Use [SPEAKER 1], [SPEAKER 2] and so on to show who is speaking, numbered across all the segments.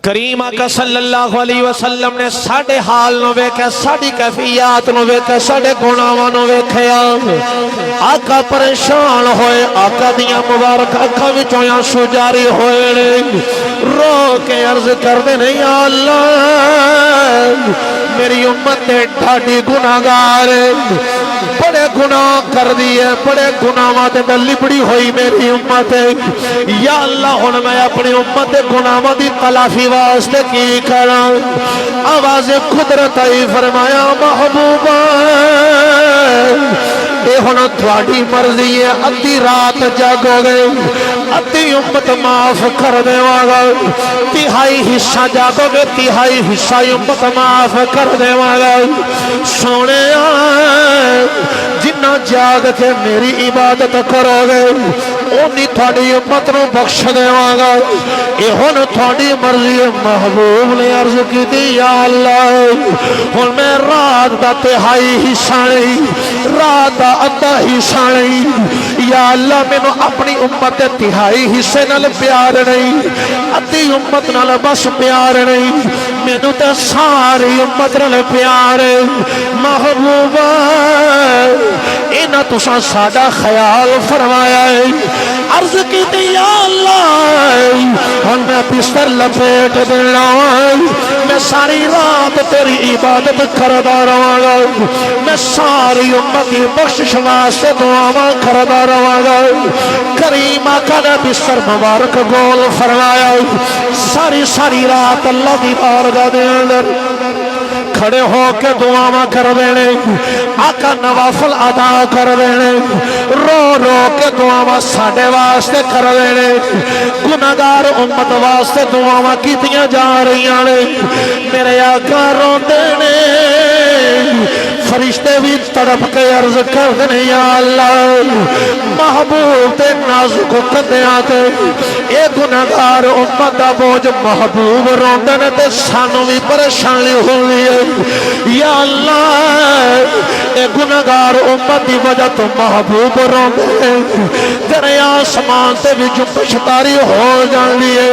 [SPEAKER 1] کریم آقا صلی اللہ علیہ وسلم نے ساڑھے حال نو ویکھے ساڑھی کیفیات نو ویکھے ساڑھے گناہاں نو ویکھیا آقا پریشان ہوئے آقا دیاں مبارک اکھاں وچوں آنسو جاری ہوئے رو کے عرض کر دے نہیں یا اللہ میری امت ڈھاڈی گناہگار بڑے گناہ کر دیئے بڑے گناہاں تے لبڑی ہوئی میری امت یا اللہ ہن میں اپنی امت گناہاں دی تلافی واسطے کی کرا آواز قدرت آئی فرمایا محبوبہ اے ہونا تھوڑی مرضی ہے ادھی رات جاگو گئے ادھی امت معاف کر دے واگا تہائی حصہ جاگو گے تہائی حصہ امت معاف کر دے واگا سونے آئے جنہ جاگ کے میری عبادت کرو گے اونی تھوڑی امت نو بخش دے واگا اے ہونا تھوڑی مرضی محبوب نے عرض کی دی یا اللہ ہن میں رات دا تہائی حصہ نہیں رات دا ادھا حصہ نہیں یا اللہ میں نو اپنی امت تہائی حصے نال پیار نہیں ادھی امت نال بس پیار نہیں میں نو تے ساری امت نال پیار محبوبہ اینا تسا ساڑا خیال فرمایا ہے عرض کی دی یا اللہ ہن میں بستر لپیٹ دینا میں ساری رات تیری عبادت کردا رہاں گا میں ساری امت کی بخشش واسطے دعاواں کردا رہاں گا کریم آقا نے بستر مبارک گول فرمایا ساری رات اللہ دی بارگاہ دے اندر کھڑے ہو کے دعاواں کر دینے آقا نوافل ادا کر دینے رو رو کے دعاواں ساڑھے واسطے کر دینے گناہگار امت واسطے دعاواں کیتیاں جا رہی آنے میرے آقا رو دینے فرشتے بھی تڑپ کے عرض کر دینے یا اللہ محبوب تے نازک کندے آتے اے گناہگار امت دا بوجھ محبوب روندنے تے سانو بھی پریشانی ہوئی ہے یا اللہ اے گناہگار امت دی وجہ تو محبوب روندے تیرے آسمان تے بھی جنبش تاری ہو جان لیے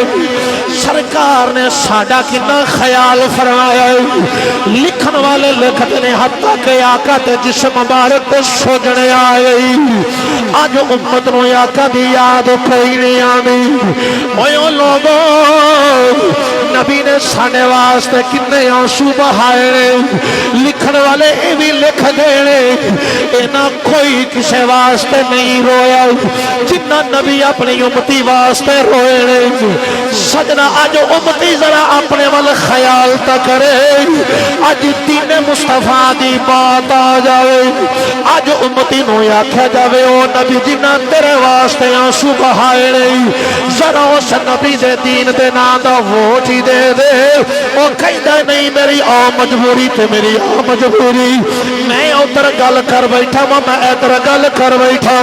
[SPEAKER 1] سرکار نے ساڑا کنا خیال فرمایا ہے لکھن والے لکھتے نے حتیٰ کہ آقا تے جسم مبارک تے سوجنے آئے آج امت نو آقا دی یاد کوئی نہیں آنی اوہ لوگوں نبی نے سانے واسطے کنے آنسو بہائے لکھن والے بھی لکھ دینے اینا کوئی کسے واسطے نہیں رویا جنہ نبی اپنی امتی واسطے روئے سجنہ آج امتی ذرا اپنے وال خیال تا کرے آج دین مصطفیٰ دی بات آ جاوے آج امتی نو آکھا جاوے او نبی جنہ تیرے واسطے آنسو بہائے ذرا اس نبی دے دین دے ناندہ ووٹی دے دے او کہیدہ نہیں میری آ مجبوری تے میری آ مجبوری میں اتر گل کر بیٹھا میں اتر گل کر بیٹھا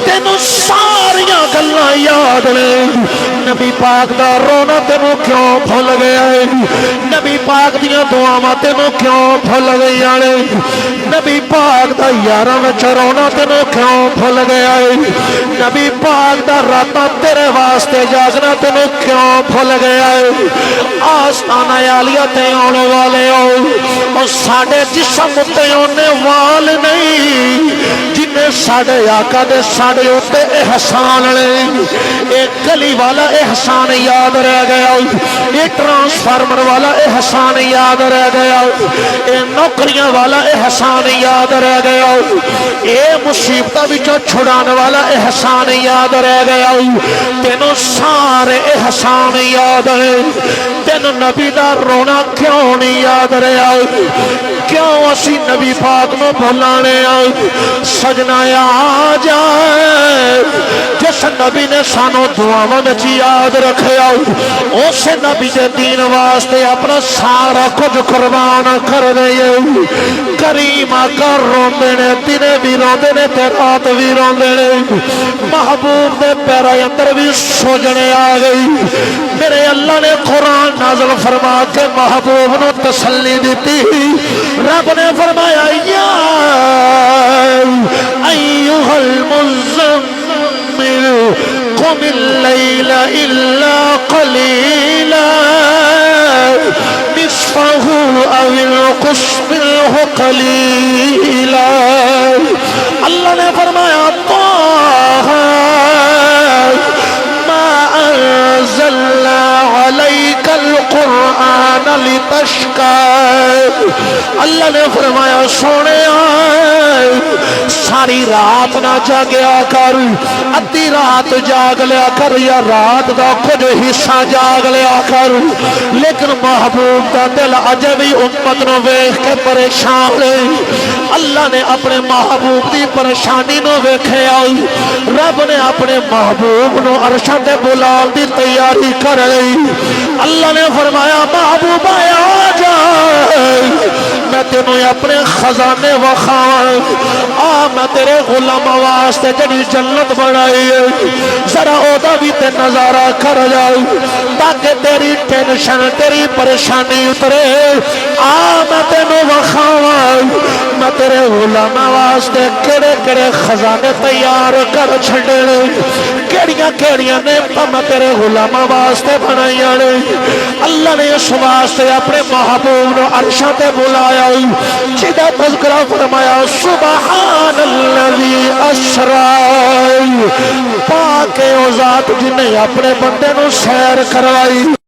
[SPEAKER 1] تینو ساریاں گلہ یاد لے نبی پاک دا رونا تینو کیوں بھول گیا ہے نبی پاک دیا دعاواں تینو کیوں بھول گیا ہے نبی پاک دا یاراں وچ رونا تینو کیوں بھول گیا ہے نبی پاک دا راتا تیرے واسطے جاگنا تینو کیوں بھول گیا ہے آستانہ عالیہ تے آنے والے ہو اور ساڑھے جسم تے آنے وال نہیں جنہیں ساڑھے آقا دے ساڑھے ہوتے احسان لے ایک گلی والا احسان یاد رہ گیا ایک ٹرانسفارمر والا احسان یاد رہ گیا ایک نوکریاں والا احسان یاد رہ گیا ایک مصیبتہ بچوں چھڑانے والا احسان یاد رہ گیا تینوں سارے احسان یاد ہے تینوں نبی دا رونا کیوں نہیں یاد رہا کیوں اسی نبی پاک نو بھلانے سجنا آ جائے جس نبی نے سانو دعاواں وچ یاد رکھیا اس نبی دے دین واسطے اپنا سارا کچھ قربان کر دئیے کریم آقا روندے نے دن بھی روندے نے تے رات بھی روندے نے محبوب دے پیرا اندر بھی سوجنے آ گئی میرے اللہ نے قرآن نازل فرما کے محبوب نو تسلی دیتی رب نے فرمایا یا ایوہ المزمل قم اللیل الا قلیلا قلیلا۔ اللہ نے فرمایا طه ما انزلنا عليك القرآن لتشقى۔ اللہ نے فرمایا سونے ساری رات نہ جاگیا کر، ادھی رات جاگ لیا کر یا رات دا کچھ حصہ جاگ لیا کر، لیکن محبوب دا دل اجے بھی امت نو ویکھ کے پریشان ہے۔ اللہ نے اپنے محبوب دی پریشانی نو ویکھیا، رب نے اپنے محبوب نو عرش تے بلال دی تیاری کر لئی۔ اللہ نے فرمایا محبوب آ جا، میں تینوں اپنے خزانے وکھاواں، آ میں تیرے غلام واسطے جڑی جنت بنائی ہے ذرا اودا بھی تے نظارہ کر جاؤ تاکہ تیری ٹینشن تیری پریشانی اترے۔ آ میں تینوں وکھاواں میں تیرے غلام واسطے کیڑے کیڑے خزانے تیار کر چھڈے، کیڑیاں کیڑیاں نعمتاں میں تیرے غلام واسطے بنائیاں نے۔ اللہ نے اس واسطے اپنے محبوب نو عرشاں تے بلایا، جدا تذکرہ فرمایا سبحان الذی اسری، پاک او ذات جن نے اپنے بندے نو سیر کروائی۔